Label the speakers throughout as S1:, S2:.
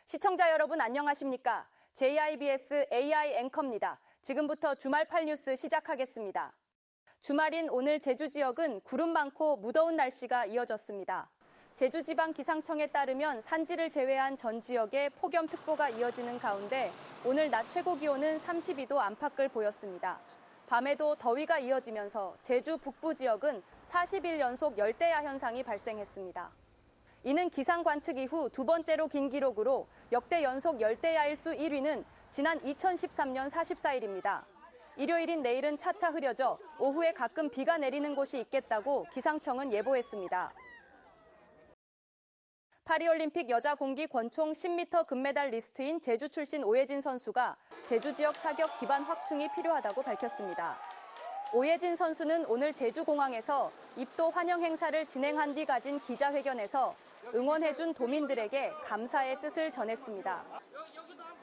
S1: 시청자 여러분 안녕하십니까? JIBS AI 앵커입니다. 지금부터 주말팔 뉴스 시작하겠습니다. 주말인 오늘 제주 지역은 구름 많고 무더운 날씨가 이어졌습니다. 제주지방기상청에 따르면 산지를 제외한 전 지역에 폭염특보가 이어지는 가운데 오늘 낮 최고 기온은 32도 안팎을 보였습니다. 밤에도 더위가 이어지면서 제주 북부 지역은 40일 연속 열대야 현상이 발생했습니다. 이는 기상 관측 이후 두 번째로 긴 기록으로 역대 연속 열대야일수 1위는 지난 2013년 44일입니다. 일요일인 내일은 차차 흐려져 오후에 가끔 비가 내리는 곳이 있겠다고 기상청은 예보했습니다. 파리올림픽 여자 공기 권총 10m 금메달 리스트인 제주 출신 오예진 선수가 제주 지역 사격 기반 확충이 필요하다고 밝혔습니다. 오예진 선수는 오늘 제주공항에서 입도 환영 행사를 진행한 뒤 가진 기자회견에서 응원해준 도민들에게 감사의 뜻을 전했습니다.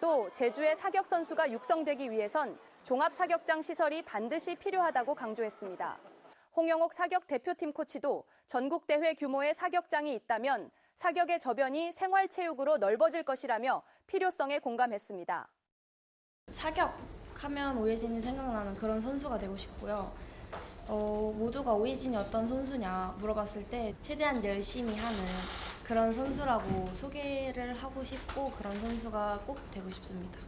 S1: 또 제주의 사격 선수가 육성되기 위해선 종합사격장 시설이 반드시 필요하다고 강조했습니다. 홍영옥 사격 대표팀 코치도 전국 대회 규모의 사격장이 있다면 사격의 저변이 생활체육으로 넓어질 것이라며 필요성에 공감했습니다.
S2: 사격하면 오예진이 생각나는 그런 선수가 되고 싶고요. 모두가 오예진이 어떤 선수냐 물어봤을 때 최대한 열심히 하는 그런 선수라고 소개를 하고 싶고 그런 선수가 꼭 되고 싶습니다.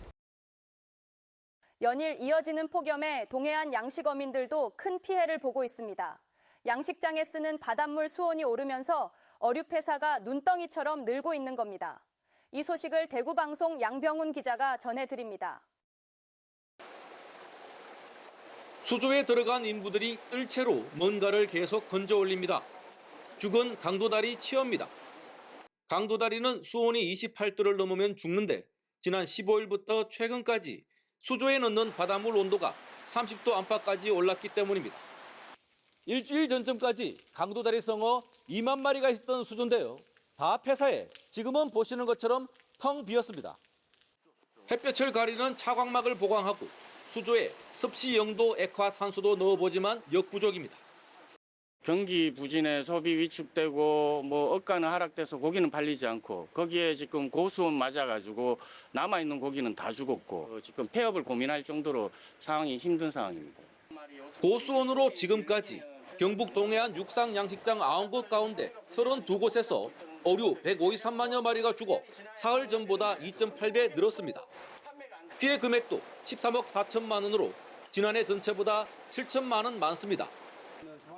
S1: 연일 이어지는 폭염에 동해안 양식어민들도 큰 피해를 보고 있습니다. 양식장에 쓰는 바닷물 수온이 오르면서 어류 폐사가 눈덩이처럼 늘고 있는 겁니다. 이 소식을 대구방송 양병훈 기자가 전해드립니다.
S3: 수조에 들어간 인부들이 뜰채로 뭔가를 계속 건져 올립니다. 죽은 강도다리 치어입니다. 강도다리는 수온이 28도를 넘으면 죽는데 지난 15일부터 최근까지 수조에 넣는 바닷물 온도가 30도 안팎까지 올랐기 때문입니다. 일주일 전쯤까지 강도다리 성어 2만 마리가 있었던 수조인데요. 다 폐사해 지금은 보시는 것처럼 텅 비었습니다. 햇볕을 가리는 차광막을 보강하고 수조에 습시 0도 액화산소도 넣어보지만 역부족입니다.
S4: 경기 부진에 소비 위축되고 억가는 하락돼서 고기는 팔리지 않고 거기에 지금 고수온 맞아가지고 남아있는 고기는 다 죽었고 지금 폐업을 고민할 정도로 상황이 힘든 상황입니다.
S3: 고수온으로 지금까지 경북 동해안 육상 양식장 9곳 가운데 32곳에서 어류 153만여 마리가 죽어 사흘 전보다 2.8배 늘었습니다. 피해 금액도 13억 4천만 원으로 지난해 전체보다 7천만 원 많습니다.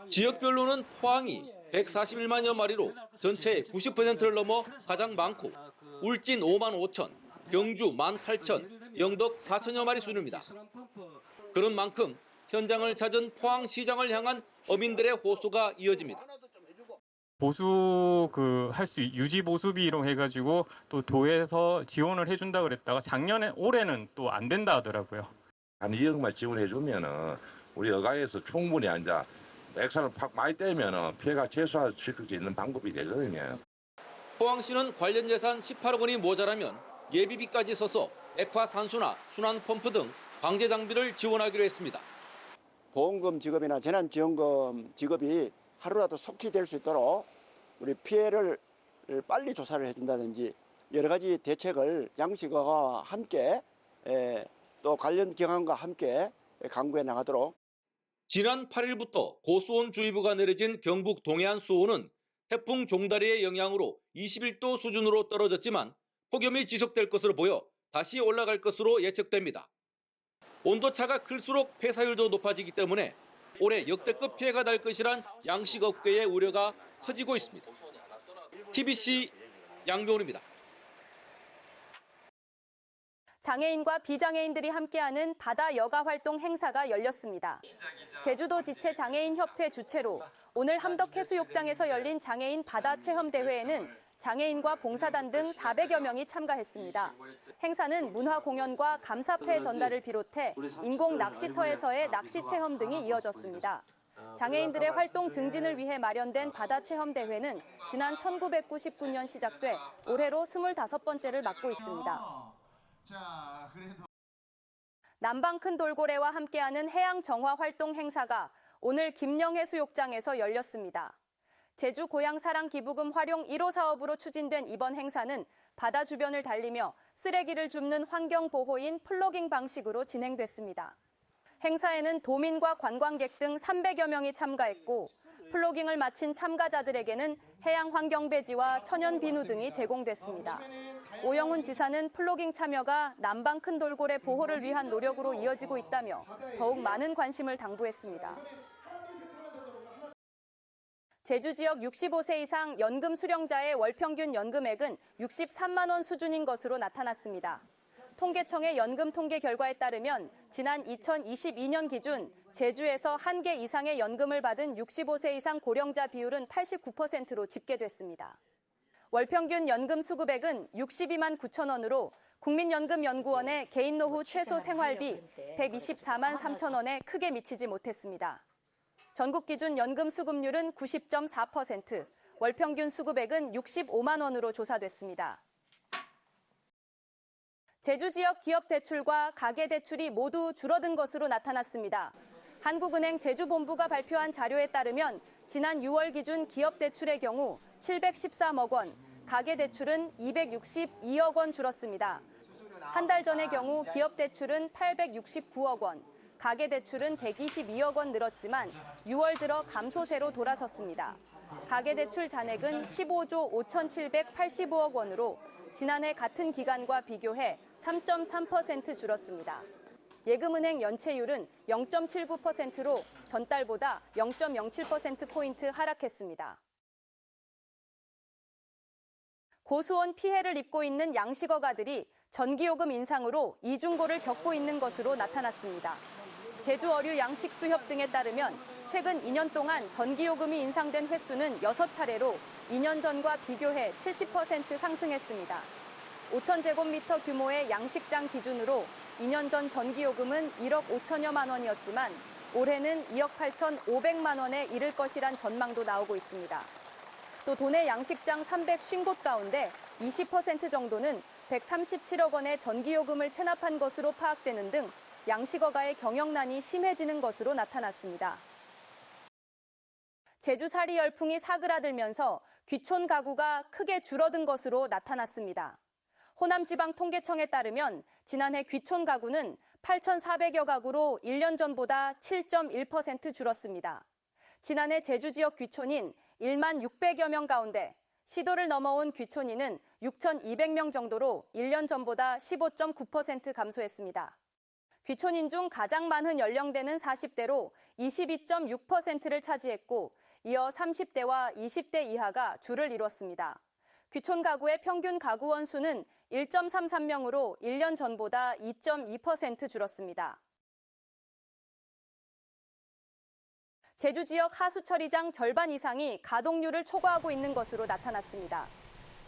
S3: 지역별로는 포항이 141만여 마리로 전체의 90%를 넘어 가장 많고 울진 5만 5천, 경주 1만 8천, 영덕 4천여 마리 수준입니다. 그런 만큼 현장을 찾은 포항시장을 향한 어민들의 호소가 이어집니다.
S5: 보수 할 수 유지 보수비로 해가지고 또 도에서 지원을 해준다 그랬다가 올해는 또 안 된다 하더라고요.
S6: 한 2억만 지원해주면은 우리 어가에서 충분히 앉아 액선을 팍 많이 떼면은 피해가 최소화시킬 수 있는 방법이 되거든요.
S3: 포항시는 관련 예산 18억 원이 모자라면 예비비까지 써서 액화산소나 순환 펌프 등 방제 장비를 지원하기로 했습니다.
S7: 보험금 지급이나 재난지원금 지급이 하루라도 속히 될 수 있도록 우리 피해를 빨리 조사를 해준다든지 여러 가지 대책을 양식어가 함께 또 관련 기관과 함께 강구해 나가도록.
S3: 지난 8일부터 고수온 주의보가 내려진 경북 동해안 수온은 태풍 종다리의 영향으로 21도 수준으로 떨어졌지만 폭염이 지속될 것으로 보여 다시 올라갈 것으로 예측됩니다. 온도차가 클수록 폐사율도 높아지기 때문에 올해 역대급 피해가 날 것이란 양식업계의 우려가 커지고 있습니다. TBC 양병훈입니다.
S1: 장애인과 비장애인들이 함께하는 바다 여가 활동 행사가 열렸습니다. 제주도 지체 장애인협회 주최로 오늘 함덕해수욕장에서 열린 장애인 바다 체험 대회에는 장애인과 봉사단 등 400여 명이 참가했습니다. 행사는 문화 공연과 감사패 전달을 비롯해 인공 낚시터에서의 낚시 체험 등이 이어졌습니다. 장애인들의 활동 증진을 위해 마련된 바다 체험 대회는 지난 1999년 시작돼 올해로 25번째를 맞고 있습니다. 남방 큰 돌고래와 함께하는 해양 정화 활동 행사가 오늘 김영해수욕장에서 열렸습니다. 제주 고향사랑 기부금 활용 1호 사업으로 추진된 이번 행사는 바다 주변을 달리며 쓰레기를 줍는 환경보호인 플로깅 방식으로 진행됐습니다. 행사에는 도민과 관광객 등 300여 명이 참가했고 플로깅을 마친 참가자들에게는 해양환경배지와 천연비누 등이 제공됐습니다. 오영훈 지사는 플로깅 참여가 남방 큰 돌고래 보호를 위한 노력으로 이어지고 있다며 더욱 많은 관심을 당부했습니다. 제주 지역 65세 이상 연금 수령자의 월 평균 연금액은 63만 원 수준인 것으로 나타났습니다. 통계청의 연금 통계 결과에 따르면 지난 2022년 기준 제주에서 1개 이상의 연금을 받은 65세 이상 고령자 비율은 89%로 집계됐습니다. 월 평균 연금 수급액은 62만 9천 원으로 국민연금연구원의 개인 노후 최소 생활비 124만 3천 원에 크게 미치지 못했습니다. 전국 기준 연금 수급률은 90.4%, 월 평균 수급액은 65만 원으로 조사됐습니다. 제주 지역 기업 대출과 가계 대출이 모두 줄어든 것으로 나타났습니다. 한국은행 제주본부가 발표한 자료에 따르면 지난 6월 기준 기업 대출의 경우 713억 원, 가계 대출은 262억 원 줄었습니다. 한 달 전의 경우 기업 대출은 869억 원, 가계 대출은 122억 원 늘었지만 6월 들어 감소세로 돌아섰습니다. 가계 대출 잔액은 15조 5,785억 원으로 지난해 같은 기간과 비교해 3.3% 줄었습니다. 예금은행 연체율은 0.79%로 전달보다 0.07%포인트 하락했습니다. 고수온 피해를 입고 있는 양식어가들이 전기요금 인상으로 이중고를 겪고 있는 것으로 나타났습니다. 제주어류 양식수협 등에 따르면 최근 2년 동안 전기요금이 인상된 횟수는 6차례로 2년 전과 비교해 70% 상승했습니다. 5,000제곱미터 규모의 양식장 기준으로 2년 전 전기요금은 1억 5천여만 원이었지만 올해는 2억 8,500만 원에 이를 것이란 전망도 나오고 있습니다. 또 도내 양식장 350곳 가운데 20% 정도는 137억 원의 전기요금을 체납한 것으로 파악되는 등 양식어가의 경영난이 심해지는 것으로 나타났습니다. 제주살이 열풍이 사그라들면서 귀촌 가구가 크게 줄어든 것으로 나타났습니다. 호남지방통계청에 따르면 지난해 귀촌 가구는 8,400여 가구로 1년 전보다 7.1% 줄었습니다. 지난해 제주 지역 귀촌인 1만 600여 명 가운데 시도를 넘어온 귀촌인은 6,200명 정도로 1년 전보다 15.9% 감소했습니다. 귀촌인 중 가장 많은 연령대는 40대로 22.6%를 차지했고 이어 30대와 20대 이하가 줄을 이뤘습니다. 귀촌 가구의 평균 가구 원수는 1.33명으로 1년 전보다 2.2% 줄었습니다. 제주 지역 하수처리장 절반 이상이 가동률을 초과하고 있는 것으로 나타났습니다.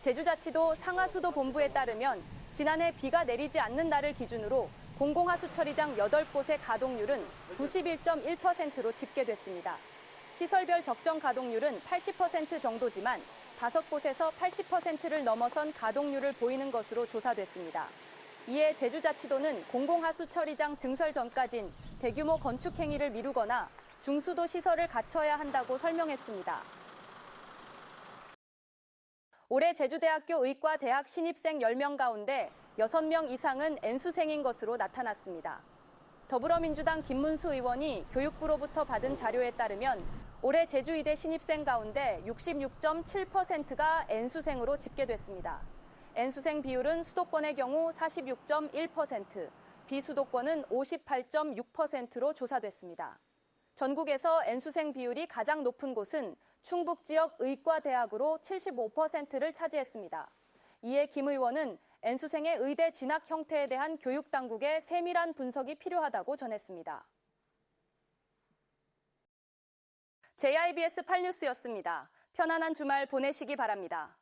S1: 제주자치도 상하수도 본부에 따르면 지난해 비가 내리지 않는 날을 기준으로 공공하수처리장 8곳의 가동률은 91.1%로 집계됐습니다. 시설별 적정 가동률은 80% 정도지만 5곳에서 80%를 넘어선 가동률을 보이는 것으로 조사됐습니다. 이에 제주자치도는 공공하수처리장 증설 전까진 대규모 건축 행위를 미루거나 중수도 시설을 갖춰야 한다고 설명했습니다. 올해 제주대학교 의과대학 신입생 10명 가운데 6명 이상은 N수생인 것으로 나타났습니다. 더불어민주당 김문수 의원이 교육부로부터 받은 자료에 따르면 올해 제주의대 신입생 가운데 66.7%가 N수생으로 집계됐습니다. N수생 비율은 수도권의 경우 46.1%, 비수도권은 58.6%로 조사됐습니다. 전국에서 N수생 비율이 가장 높은 곳은 충북 지역 의과대학으로 75%를 차지했습니다. 이에 김 의원은 N수생의 의대 진학 형태에 대한 교육당국의 세밀한 분석이 필요하다고 전했습니다. JIBS 8뉴스였습니다. 편안한 주말 보내시기 바랍니다.